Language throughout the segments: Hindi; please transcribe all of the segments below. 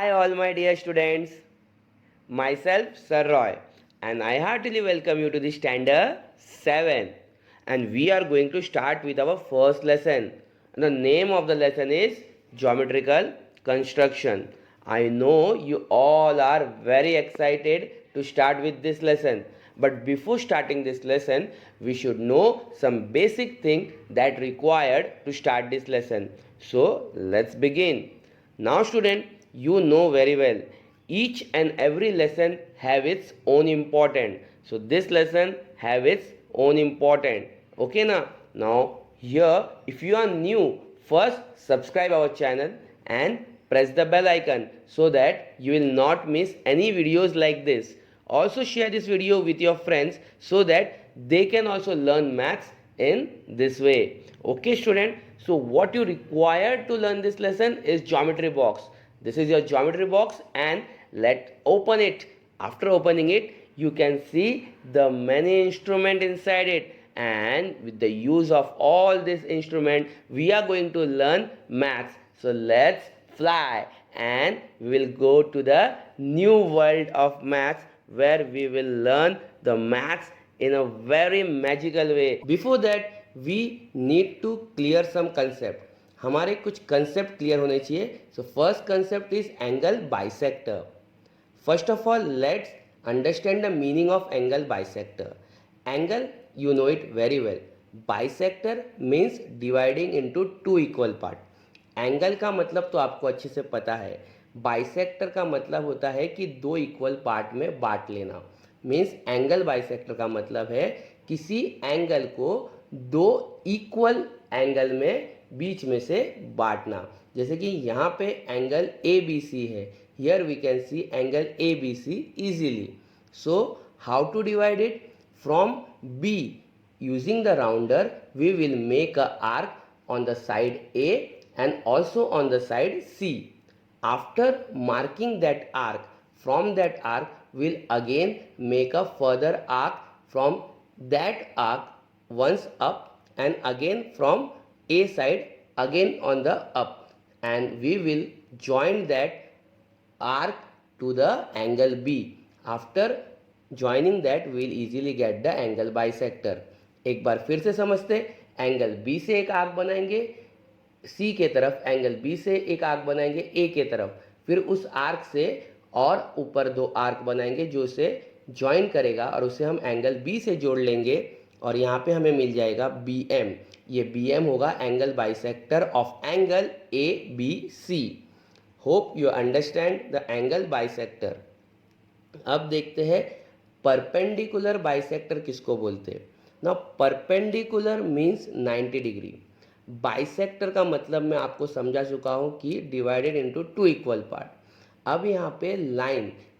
Hi, all my dear students. Myself, Sir Roy, and I heartily welcome you to the Standard 7. And we are going to start with our first lesson. And the name of the lesson is Geometrical Construction. I know you all are very excited to start with this lesson. But before starting this lesson, we should know some basic thing that required to start this lesson. So let's begin. Now student, you know very well each and every lesson have its own important. So this lesson have its own important. Okay now here if you are new, first subscribe our channel and press the bell icon so that you will not miss any videos like this. Also share this video with your friends so that they can also learn maths in this way. Okay student, so what you require to learn this lesson is geometry box. This is your geometry box and let's open it. After opening it, you can see the many instrument inside it, and with the use of all this instrument we are going to learn maths. So let's fly and we will go to the new world of maths where we will learn the maths in a very magical way. Before that we need to clear some concept. हमारे कुछ कंसेप्ट क्लियर होने चाहिए. So first concept is angle bisector. First of all let's understand the meaning of angle bisector. Angle you know it very well. Bisector means dividing into two equal part. Angle का मतलब तो आपको अच्छे से पता है. बाइसेक्टर का मतलब होता है कि दो इक्वल पार्ट में बांट लेना. मीन्स एंगल बाइसेक्टर का मतलब है किसी एंगल को दो इक्वल एंगल में बीच में से बांटना. जैसे कि यहाँ पे एंगल ए बी सी है. Here we can see angle A B C easily. So how to divide it? From B, using the rounder, we will make a arc on the side A and also on the side C. After marking that arc, from that arc, we'll again make a further arc from that arc once up and again from A side again on the up, and we will join that arc to the angle B. After joining that will easily get the angle bisector. एक बार फिर से समझते. एंगल बी से एक आर्क बनाएंगे सी के तरफ, एंगल बी से एक आर्क बनाएंगे ए के तरफ, फिर उस आर्क से और ऊपर दो आर्क बनाएंगे जो उसे ज्वाइन करेगा और उसे हम एंगल बी से जोड़ लेंगे और यहाँ पे हमें मिल जाएगा बी एम. ये बी एम होगा angle bisector of angle A B C. Hope you understand the angle bisector. अब देखते हैं परपेंडिकुलर बाइसेक्टर किसको बोलते हैं. ना परपेंडिकुलर मीन्स 90 डिग्री. बाइसेक्टर का मतलब मैं आपको समझा चुका हूं कि divided into two equal part. अब यहाँ पे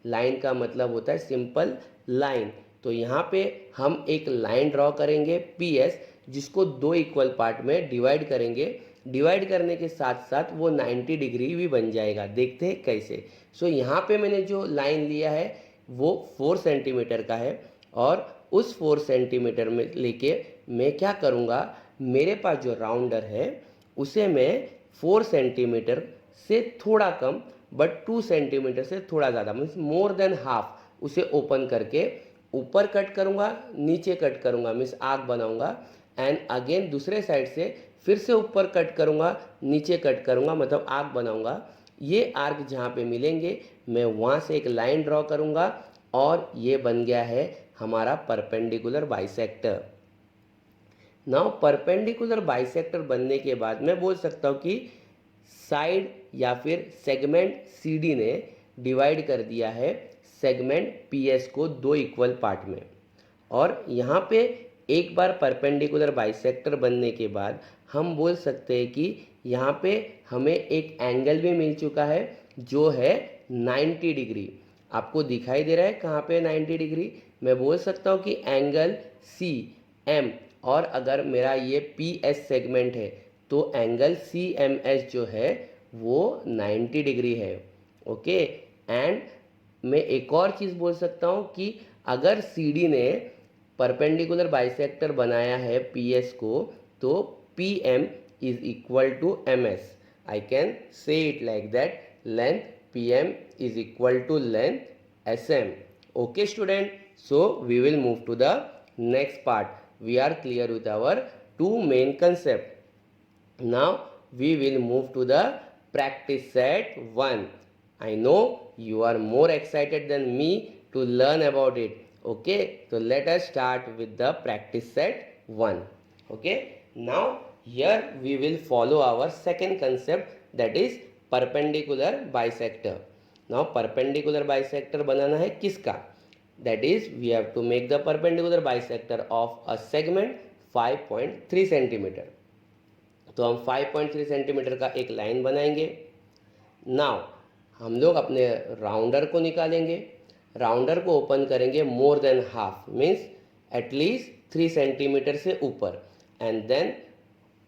लाइन का मतलब होता है सिंपल लाइन. तो यहाँ पे हम एक लाइन ड्रॉ करेंगे पी एस, जिसको दो इक्वल पार्ट में डिवाइड करेंगे. डिवाइड करने के साथ साथ वो 90 डिग्री भी बन जाएगा. देखते हैं कैसे. सो यहाँ पे मैंने जो लाइन लिया है वो 4 सेंटीमीटर का है और उस 4 सेंटीमीटर में लेके मैं क्या करूँगा, मेरे पास जो राउंडर है उसे मैं 4 सेंटीमीटर से थोड़ा कम बट 2 सेंटीमीटर से थोड़ा ज़्यादा मीन्स मोर देन हाफ उसे ओपन करके ऊपर कट करूँगा, नीचे कट करूँगा मीन्स आर्क बनाऊँगा, एंड अगेन दूसरे साइड से फिर से ऊपर कट करूँगा, नीचे कट करूँगा, मतलब आर्क बनाऊँगा. ये आर्क जहाँ पे मिलेंगे मैं वहाँ से एक लाइन ड्रॉ करूँगा और ये बन गया है हमारा perpendicular bisector. Now perpendicular bisector बनने के बाद मैं बोल सकता हूँ कि साइड या फिर सेगमेंट सी डी ने डिवाइड कर दिया है सेगमेंट पी एस को दो इक्वल पार्ट में. और यहाँ पे एक बार परपेंडिकुलर बाइसेक्टर बनने के बाद हम बोल सकते हैं कि यहाँ पे हमें एक एंगल भी मिल चुका है जो है 90 डिग्री. आपको दिखाई दे रहा है कहाँ पे 90 डिग्री. मैं बोल सकता हूँ कि एंगल सी एम, और अगर मेरा ये पी एस सेगमेंट है तो एंगल सी एम एस जो है वो 90 डिग्री है. ओके. एंड मैं एक और चीज़ बोल सकता हूँ कि अगर सी डी ने परपेंडिकुलर बाइसेक्टर बनाया है पी एस को तो P M is equal to ms. I can say it like that. Length PM is equal to length SM. Okay student, so we will move to the next part. We are clear with our two main concepts. Now we will move to the practice set 1. I know you are more excited than me to learn about it. Okay, so let us start with the practice set 1. Okay, now here we will follow our second concept, that is perpendicular bisector. Now perpendicular bisector बनाना है किसका? That is we have to make the perpendicular bisector of a segment 5.3 centimeter. तो हम 5.3 सेंटीमीटर का एक लाइन बनाएंगे. नाउ हम लोग अपने राउंडर को निकालेंगे. राउंडर को ओपन करेंगे more than half, means at least 3 centimetre से ऊपर, एंड देन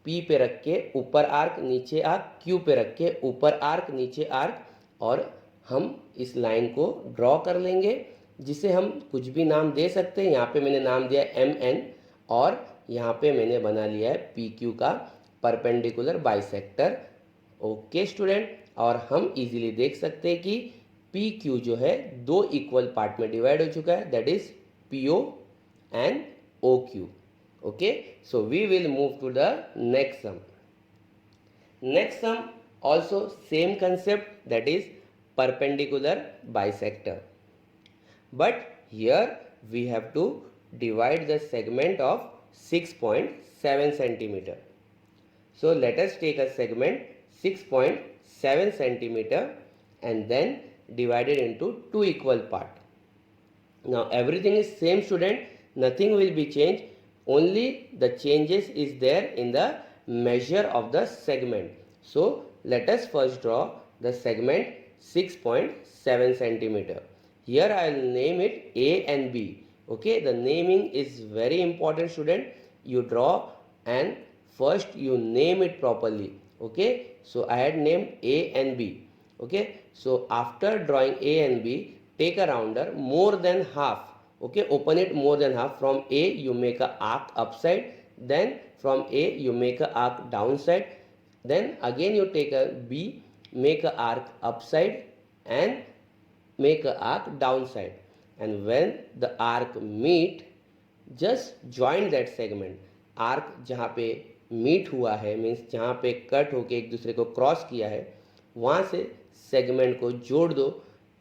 P पे रख के ऊपर आर्क नीचे आर्क, Q पे रख के ऊपर आर्क नीचे आर्क, और हम इस लाइन को ड्रॉ कर लेंगे जिसे हम कुछ भी नाम दे सकते हैं. यहाँ पे मैंने नाम दिया MN और यहाँ पे मैंने बना लिया है PQ का परपेंडिकुलर बाइसेक्टर. ओके स्टूडेंट, और हम इजीली देख सकते हैं कि PQ जो है दो इक्वल पार्ट में डिवाइड हो चुका है, that is PO and OQ. Okay, so we will move to the next sum. Next sum also same concept, that is perpendicular bisector, but here we have to divide the segment of 6.7 centimeter. So let us take a segment 6.7 centimeter and then divide it into two equal part. Now everything is same student, nothing will be changed. Only the changes is there in the measure of the segment. So let us first draw the segment 6.7 centimeter. Here I will name it A and B. Okay, the naming is very important student. You draw and first you name it properly. Okay, so I had named A and B. Okay, so after drawing A and B, take a rounder more than half. Okay, open it more than half. From A you make a arc upside, then from A you make a arc downside, then again you take a B, make a arc upside and make a arc downside, and when the arc meet, just join that segment. arc जहाँ पे meet हुआ है, मीन्स जहाँ पे कट होके एक दूसरे को क्रॉस किया है, वहाँ से सेगमेंट को जोड़ दो,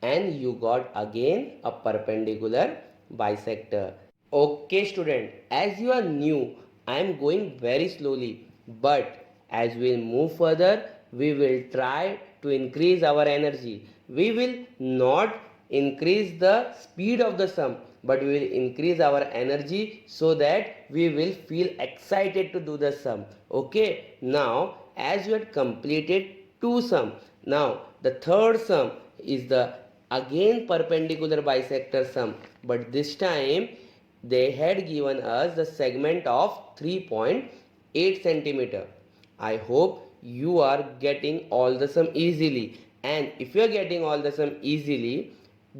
and you got again a perpendicular bisector. Okay student, as you are new, I am going very slowly, but as we will move further, we will try to increase our energy. We will not increase the speed of the sum, but we will increase our energy so that we will feel excited to do the sum. Okay, now as you had completed two sum, now the third sum is the again perpendicular bisector sum, but this time they had given us the segment of 3.8 centimeter. I hope you are getting all the sum easily, and if you are getting all the sum easily,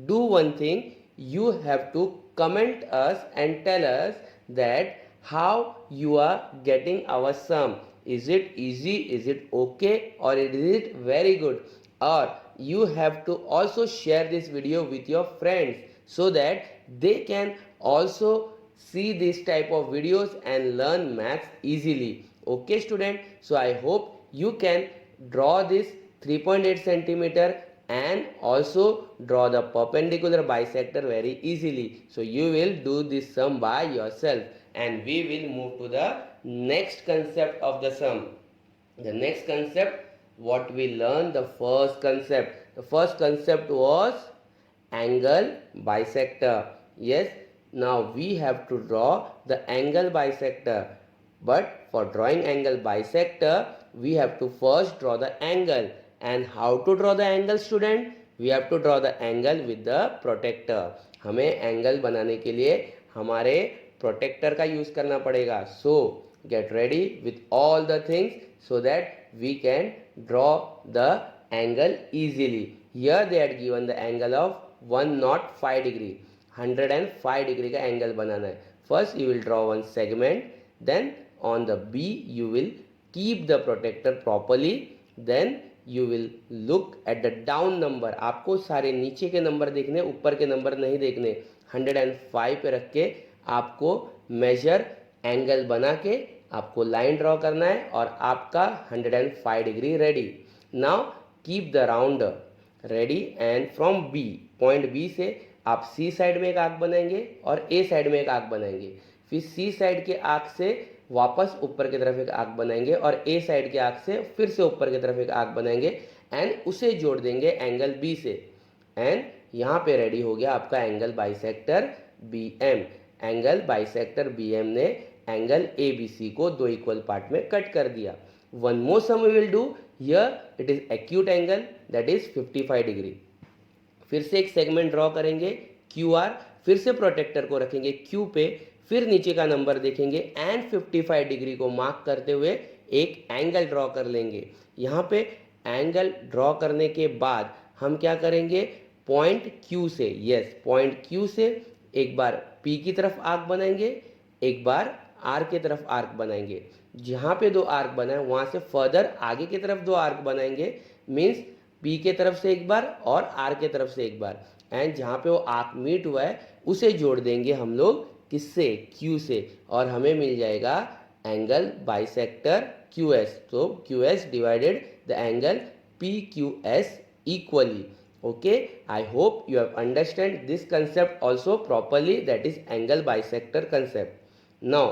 do one thing, you have to comment us and tell us that how you are getting our sum. Is it easy, is it okay, or is it very good? Or you have to also share this video with your friends so that they can also see this type of videos and learn maths easily. Okay student, so I hope you can draw this 3.8 centimeter and also draw the perpendicular bisector very easily. So you will do this sum by yourself, and we will move to the next concept of the sum. The next concept, what we learned, the first concept was angle bisector. Yes, now we have to draw the angle bisector, but for drawing angle bisector we have to first draw the angle. And how to draw the angle student? We have to draw the angle with the protector. हमें angle बनाने के लिए हमारे protector का use करना पड़ेगा. So get ready with all the things so that we can draw the angle easily. Here they had given the angle of 105 degree. 105 degree का angle बनाना है. First you will draw one segment, then on the B you will keep the protector properly, then you will look at the down number. आपको सारे नीचे के नंबर देखने, ऊपर के नंबर नहीं देखने. 105 पे रख के आपको मेजर एंगल बना के आपको लाइन ड्रॉ करना है और आपका 105 degree ready. Now keep the rounder ready and from B, point B से आप सी साइड में एक आर्क बनाएंगे और ए साइड में एक आर्क बनाएंगे. फिर सी साइड के आर्क से वापस ऊपर की तरफ एक आर्क बनाएंगे और ए साइड के आर्क से फिर से ऊपर की तरफ एक आर्क बनाएंगे एंड उसे जोड़ देंगे एंगल बी से. एंड यहाँ पे रेडी हो गया आपका angle bisector B M. Angle bisector B M ने एंगल ए बी सी को दो इक्वल पार्ट में कट कर दिया. One more sum we will do. Here it is acute angle that is 55 degree. फिर से एक सेगमेंट ड्रॉ करेंगे क्यू आर. फिर से प्रोटेक्टर को रखेंगे क्यू पे. फिर नीचे का नंबर देखेंगे एंड 55 डिग्री को मार्क करते हुए एक एंगल ड्रॉ कर लेंगे. यहाँ पे एंगल ड्रॉ करने के बाद हम क्या करेंगे, पॉइंट क्यू से, यस पॉइंट क्यू से एक बार पी की तरफ आर्क बनाएंगे, एक बार आर की तरफ आर्क बनाएंगे. जहाँ पे दो आर्क बनाए वहाँ से फर्दर आगे की तरफ दो आर्क बनाएंगे. मीन्स पी के तरफ से एक बार और आर के तरफ से एक बार. एंड जहाँ पे वो आर्क मीट हुआ है उसे जोड़ देंगे हम लोग किससे, क्यू से, और हमें मिल जाएगा एंगल बाइसेक्टर क्यू एस. तो Q S divided the angle P Q S equally. Okay, I hope you have understand this concept also properly, that is angle bisector concept. Now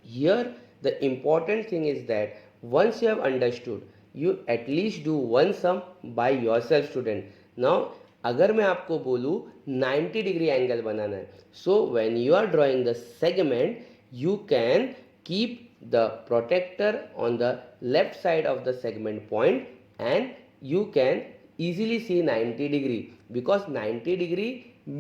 here the important thing is that once you have understood, you at least do one sum by yourself student. Now अगर मैं आपको बोलूँ 90 डिग्री एंगल बनाना है, so when you are drawing the segment you can keep the protector on the left side of the segment point and you can easily see 90 degree because 90 degree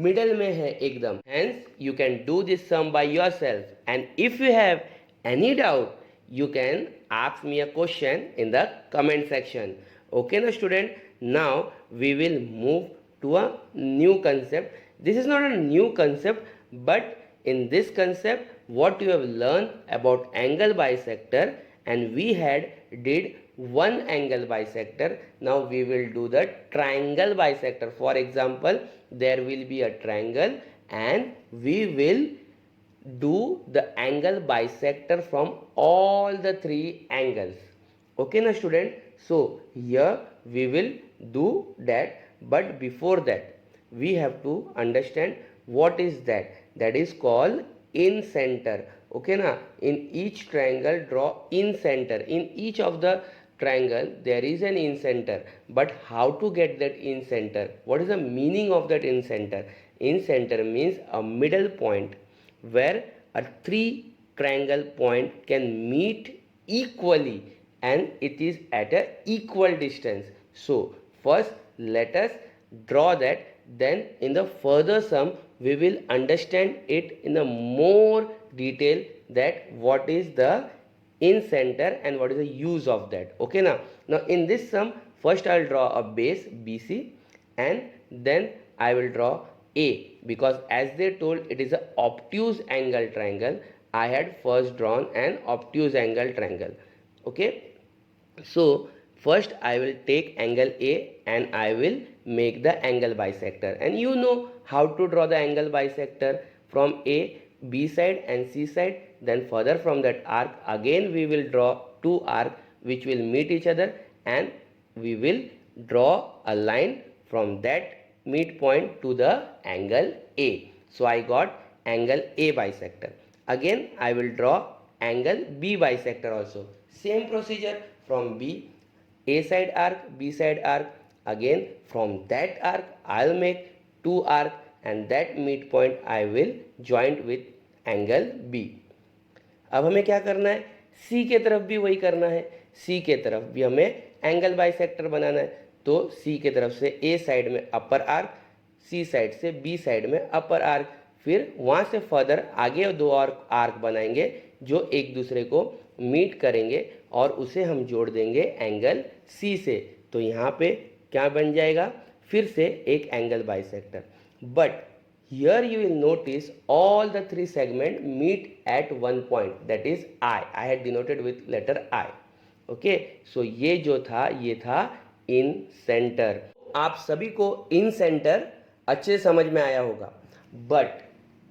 middle में है एकदम. Hence you can do this sum by yourself, and if you have any doubt you can ask me a question in the comment section. Okay na student, now we will move to a new concept. This is not a new concept, but in this concept what you have learned about angle bisector, and we had did one angle bisector. Now we will do the triangle bisector. For example, there will be a triangle and we will do the angle bisector from all the three angles. Okay na student, so here we will do that, but before that we have to understand what is that. That is called in center. Okay na, in each triangle draw in center. In each of the triangle there is an in center, but how to get that in center, what is the meaning of that in center? In center means a middle point where a three triangle point can meet equally and it is at a equal distance. So first let us draw that, then in the further sum we will understand it in a more detail that what is the in center and what is the use of that. Okay now in this sum first I will draw a base BC and then I will draw A, because as they told it is a obtuse angle triangle, I had first drawn an obtuse angle triangle. Okay, so first I will take angle A and I will make the angle bisector, and you know how to draw the angle bisector from A, B side and C side. Then further from that arc again we will draw two arcs which will meet each other and we will draw a line from that midpoint to the angle A. So I got angle A bisector. Again I will draw angle B bisector also. Same procedure from B, A side arc, B side arc. Again from that arc I will make two arcs and that midpoint I will join with angle B. अब हमें क्या करना है, सी के तरफ भी वही करना है. सी के तरफ भी हमें एंगल बाइसेक्टर बनाना है. तो सी के तरफ से ए साइड में अपर आर्क, सी साइड से बी साइड में अपर आर्क, फिर वहाँ से फर्दर आगे दो और आर्क बनाएंगे जो एक दूसरे को मीट करेंगे और उसे हम जोड़ देंगे एंगल सी से. तो यहाँ पे क्या बन जाएगा, फिर से एक angle bisector. But here you will notice all the three segments meet at one point, that is I had denoted with letter I. Okay, so ये जो था ये था इन सेंटर। आप सभी को इन सेंटर अच्छे से समझ में आया होगा, but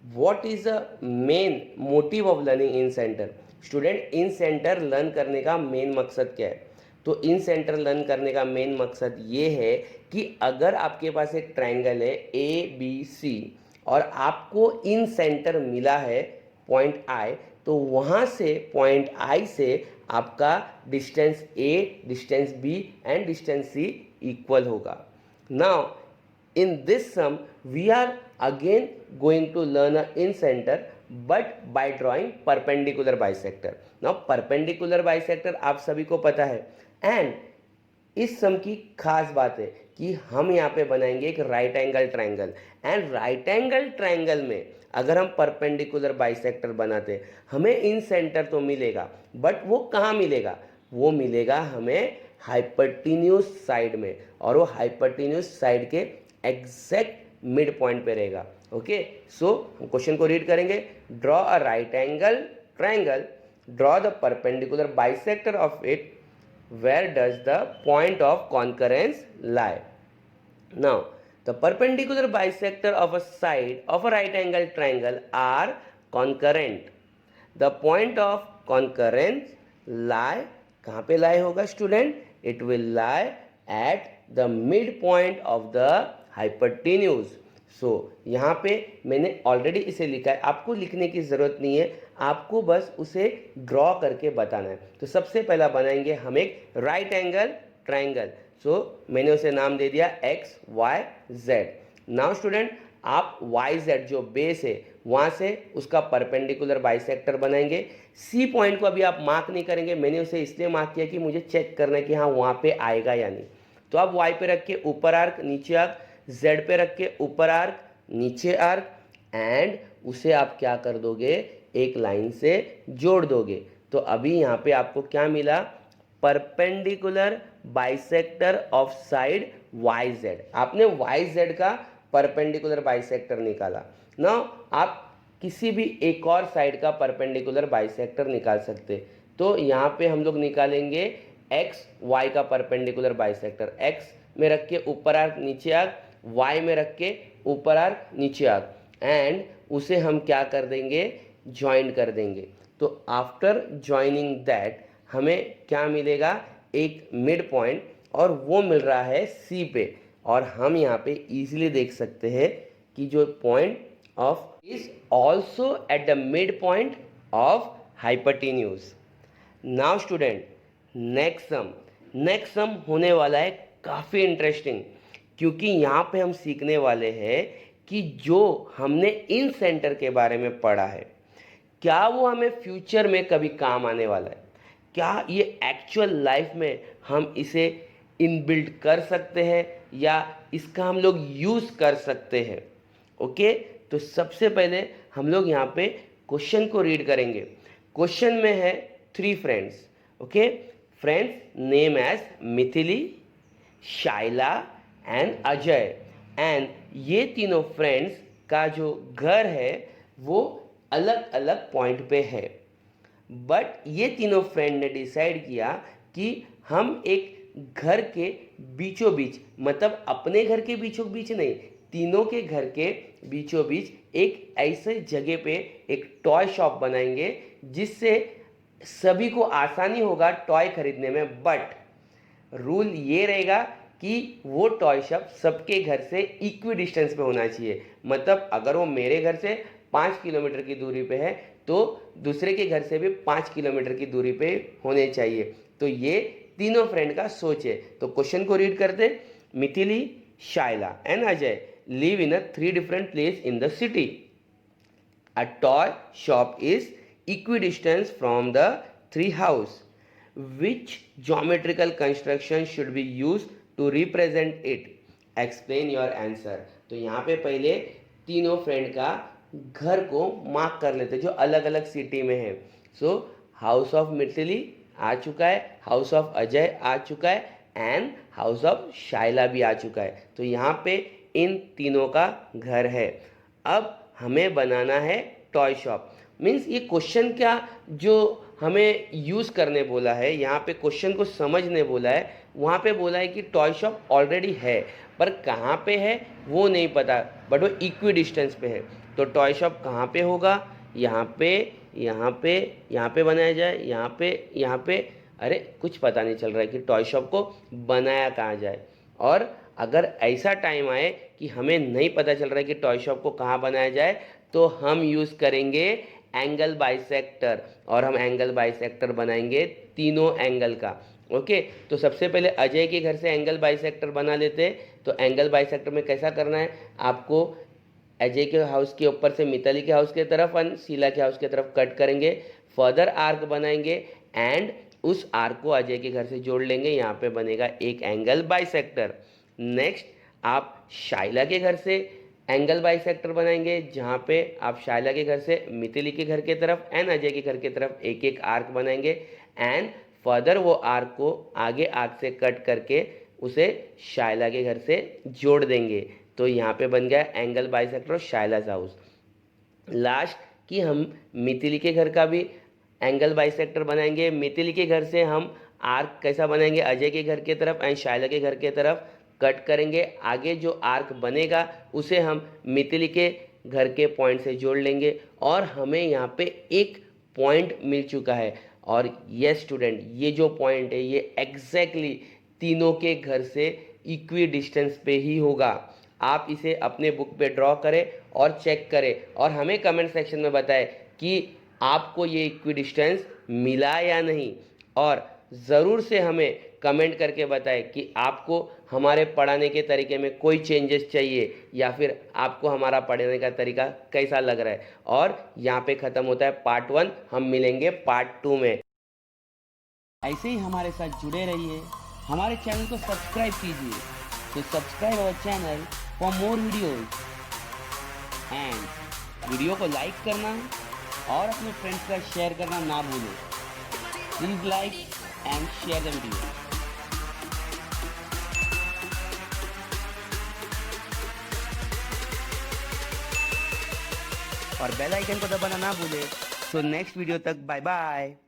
what is the main motive of learning in centre? Student, in centre learn करने का मेन मकसद क्या है? तो इन सेंटर लर्न करने का मेन मकसद ये है कि अगर आपके पास एक ट्रायंगल है ABC और आपको इन सेंटर मिला है पॉइंट I, तो वहाँ से पॉइंट I से आपका distance A, distance B and distance C equal होगा। Now in this sum we are again going to learn a in center but by drawing perpendicular bisector. Now perpendicular bisector आप सभी को पता है, एंड इस सम की खास बात है कि हम यहाँ पे बनाएंगे एक right angle triangle, and right angle triangle में अगर हम परपेंडिकुलर बाइसेक्टर बनाते हमें इन सेंटर तो मिलेगा, बट वो कहाँ मिलेगा? वो मिलेगा हमें हाइपरटीन्यूस साइड में, और वो हाइपरटीन्यूस साइड के एग्जैक्ट मिड पॉइंट पे रहेगा। ओके, सो हम क्वेश्चन को रीड करेंगे। Draw a right angle triangle, draw the perpendicular bisector of it, where does the point of concurrence lie? Now the perpendicular bisector of a side of a right angle triangle are concurrent. The point of concurrence lie, कहाँ पे lie होगा student? It will lie at the midpoint of the hypotenuse. सो यहाँ पे मैंने ऑलरेडी इसे लिखा है, आपको लिखने की ज़रूरत नहीं है, आपको बस उसे ड्रॉ करके बताना है। तो सबसे पहला बनाएंगे हम एक राइट एंगल ट्रायंगल। सो मैंने उसे नाम दे दिया X Y Z. Now student, आप वाई जेड जो बेस है वहाँ से उसका परपेंडिकुलर बाइसेक्टर बनाएंगे। सी पॉइंट को अभी आप मार्क नहीं करेंगे, मैंने उसे इसलिए मार्क किया कि मुझे चेक करना है कि हाँ वहाँ पे आएगा या नहीं। तो आप वाई पे रख के ऊपर आर्क नीचे आर्क, Z पे रख के ऊपर आर्क नीचे आर्क, एंड उसे आप क्या कर दोगे? एक लाइन से जोड़ दोगे। तो अभी यहाँ पे आपको क्या मिला? Perpendicular bisector of side YZ। आपने YZ का परपेंडिकुलर बाइसेक्टर निकाला। नाउ आप किसी भी एक और साइड का परपेंडिकुलर बाइसेक्टर निकाल सकते। तो यहाँ पे हम लोग निकालेंगे XY का परपेंडिकुलर बाइसेक्टर। X में रख के ऊपर आर्क नीचे आर्क, Y में रख के ऊपर आर्क नीचे आर्क, एंड उसे हम क्या कर देंगे? ज्वाइन कर देंगे। तो आफ्टर ज्वाइनिंग दैट हमें क्या मिलेगा? एक मिड पॉइंट, और वो मिल रहा है C पे। और हम यहाँ पे इजीली देख सकते हैं कि जो point of is also at the mid point of hypotenuse. Now student, next sum होने वाला है काफ़ी इंटरेस्टिंग, क्योंकि यहाँ पे हम सीखने वाले हैं कि जो हमने इन सेंटर के बारे में पढ़ा है, क्या वो हमें फ्यूचर में कभी काम आने वाला है? क्या ये एक्चुअल लाइफ में हम इसे इनबिल्ट कर सकते हैं या इसका हम लोग यूज़ कर सकते हैं? ओके, तो सबसे पहले हम लोग यहाँ पे क्वेश्चन को रीड करेंगे। क्वेश्चन में है 3 friends. Okay, friends name as Mithili, Shaila and Ajay, and ये तीनों फ्रेंड्स का जो घर है वो अलग अलग पॉइंट पे है। बट ये तीनों फ्रेंड ने डिसाइड किया कि हम एक घर के बीचों बीच, मतलब अपने घर के बीचों बीच नहीं, तीनों के घर के बीचों बीच एक ऐसे जगह पे एक टॉय शॉप बनाएंगे जिससे सभी को आसानी होगा टॉय खरीदने में। बट रूल ये रहेगा कि वो टॉय शॉप सबके घर से इक्वी डिस्टेंस पे होना चाहिए। मतलब अगर वो मेरे घर से 5 किलोमीटर की दूरी पे है तो दूसरे के घर से भी 5 किलोमीटर की दूरी पे होने चाहिए। तो ये तीनों फ्रेंड का सोच है। तो क्वेश्चन को रीड करते। Mithili, Shaila and Ajay live in 3 different place in the city. A toy shop is equidistant from the 3 house. Which geometrical construction should be used to represent it? Explain your answer. तो यहाँ पे पहले तीनों फ्रेंड का घर को मार्क कर लेते जो अलग अलग सिटी में है। सो हाउस ऑफ मिथिली आ चुका है, हाउस ऑफ अजय आ चुका है, एंड हाउस ऑफ शाइला भी आ चुका है। तो यहाँ पे इन तीनों का घर है। अब हमें बनाना है टॉय शॉप। मीन्स ये क्वेश्चन क्या जो हमें यूज़ करने बोला है, यहाँ पे क्वेश्चन को समझने बोला है, वहाँ पे बोला है कि टॉय शॉप ऑलरेडी है, पर कहाँ पे है वो नहीं पता, बट वो इक्वी डिस्टेंस पे है। तो टॉय शॉप कहाँ पे होगा? यहाँ पे, यहाँ पे, यहाँ पे बनाया जाए, यहाँ पे, यहाँ पे। अरे कुछ पता नहीं चल रहा है कि टॉय शॉप को बनाया कहाँ जाए। और अगर ऐसा टाइम आए कि हमें नहीं पता चल रहा है कि टॉय शॉप को कहाँ बनाया जाए, तो हम यूज़ करेंगे एंगल बाइसेक्टर, और हम एंगल बाइसेक्टर बनाएंगे तीनों एंगल का। ओके, तो सबसे पहले अजय के घर से एंगल बाइसेक्टर बना लेते हैं। तो एंगल बाइसेक्टर में कैसा करना है आपको? अजय के हाउस के ऊपर से मिताली के हाउस की तरफ और शीला के हाउस की तरफ कट करेंगे, फर्दर आर्क बनाएंगे एंड उस आर्क को अजय के घर से जोड़ लेंगे। यहाँ पे बनेगा एक एंगल बाइसेक्टर। नेक्स्ट आप शाइला के घर से एंगल बाइसेक्टर बनाएंगे, जहाँ पे आप शाइला के घर से मिताली के घर के तरफ एंड अजय के घर के तरफ एक एक आर्क बनाएंगे एंड फर्दर वो आर्क को आगे आर्क से कट करके उसे शाइला के घर से जोड़ देंगे। तो यहाँ पे बन गया angle bisector of Shaila's house. Last कि हम मिताली के घर का भी एंगल बाइसेक्टर बनाएंगे। मिताली के घर से हम आर्क कैसा बनाएंगे? अजय के घर के तरफ एंड शाइला के घर के तरफ कट करेंगे, आगे जो आर्क बनेगा उसे हम मिताली के घर के पॉइंट से जोड़ लेंगे और हमें यहाँ पे एक पॉइंट मिल चुका है। और यस स्टूडेंट, ये जो पॉइंट है ये एग्जैक्टली तीनों के घर से इक्वी डिस्टेंस पे ही होगा। आप इसे अपने बुक पे ड्रॉ करें और चेक करें और हमें कमेंट सेक्शन में बताएं कि आपको ये इक्वी डिस्टेंस मिला या नहीं। और ज़रूर से हमें कमेंट करके बताएं कि आपको हमारे पढ़ाने के तरीके में कोई चेंजेस चाहिए या फिर आपको हमारा पढ़ाने का तरीका कैसा लग रहा है। और यहाँ पे ख़त्म होता है पार्ट 1, हम मिलेंगे पार्ट 2 में। ऐसे ही हमारे साथ जुड़े रहिए, हमारे चैनल को सब्सक्राइब कीजिए। तो subscribe our channel for more videos and video को लाइक करना और अपने फ्रेंड्स का शेयर करना ना भूलें। Please like and share the video. और बेल आइकन को दबाना ना भूलें। तो नेक्स्ट वीडियो तक बाय बाय।